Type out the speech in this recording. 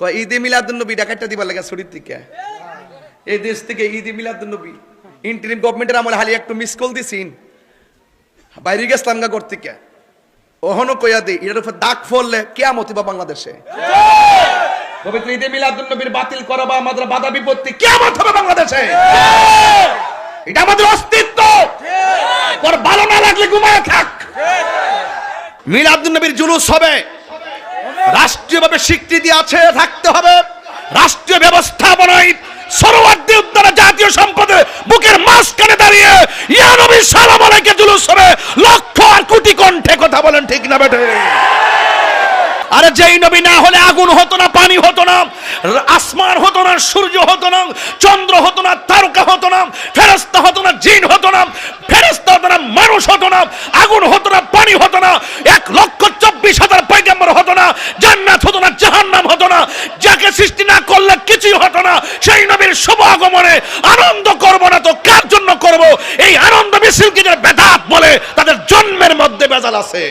কয় ঈদে মিলাদুন্নবী ডাকাতটা দিবার লাগে ছুটির থেকে এই দেশ থেকে ঈদে মিলাদুন্নবী ইন্টারিম গভর্নমেন্টের আমলে হালি একটু মিস কল দিছিন বাইরে গেছিলাম গা করতে কে ওহনো কইয়া দেই এটার উপর দাগ ফললে কিয়ামত হবে বাংলাদেশে পবিত্র ঈদে মিলাদুন্নবীর বাতিল করা বা আমাদের বাধা বিপত্তি কিয়ামত হবে বাংলাদেশে এটা আমাদের অস্তিত্ব তোর ভালো না লাগলে ঘুমায় থাক মিলাদুন্নবীর জুলুস হবে রাষ্ট্রীয়ভাবে স্বীকৃতি আছে থাকতে হবে রাষ্ট্রীয় ব্যবস্থাপনায় সরোয়ার্দী উদ্যানে জাতীয় সম্পদের বুকের মাঝখানে দাঁড়িয়ে ইয়া নবী সালাম আলাইকে জুলুস হবে লক্ষ আর কোটি কণ্ঠে কথা বলেন ঠিক না বেটে আরে যেই নবী না হলে আগুন হতো না পানি হতো না আসমান হতো না সূর্য হতো না চন্দ্র হতো না তারকা হতো না ফেরেশতা হতো না জিন হতো না ফেরেশতা হতো না মানুষ হতো না আগুন হতো না পানি হতো না 1,24,000 পয়গম্বর হতো না জান্নাত হতো না জাহান্নাম হতো না যাকে সৃষ্টি না করলে কিছুই হতো না সেই নবীর শুভ আগমনে আনন্দ করব না তো কার জন্য করব এই আনন্দ মিছিল কি বেদাত বলে তাদের জন্মের মধ্যে ভেজাল আছে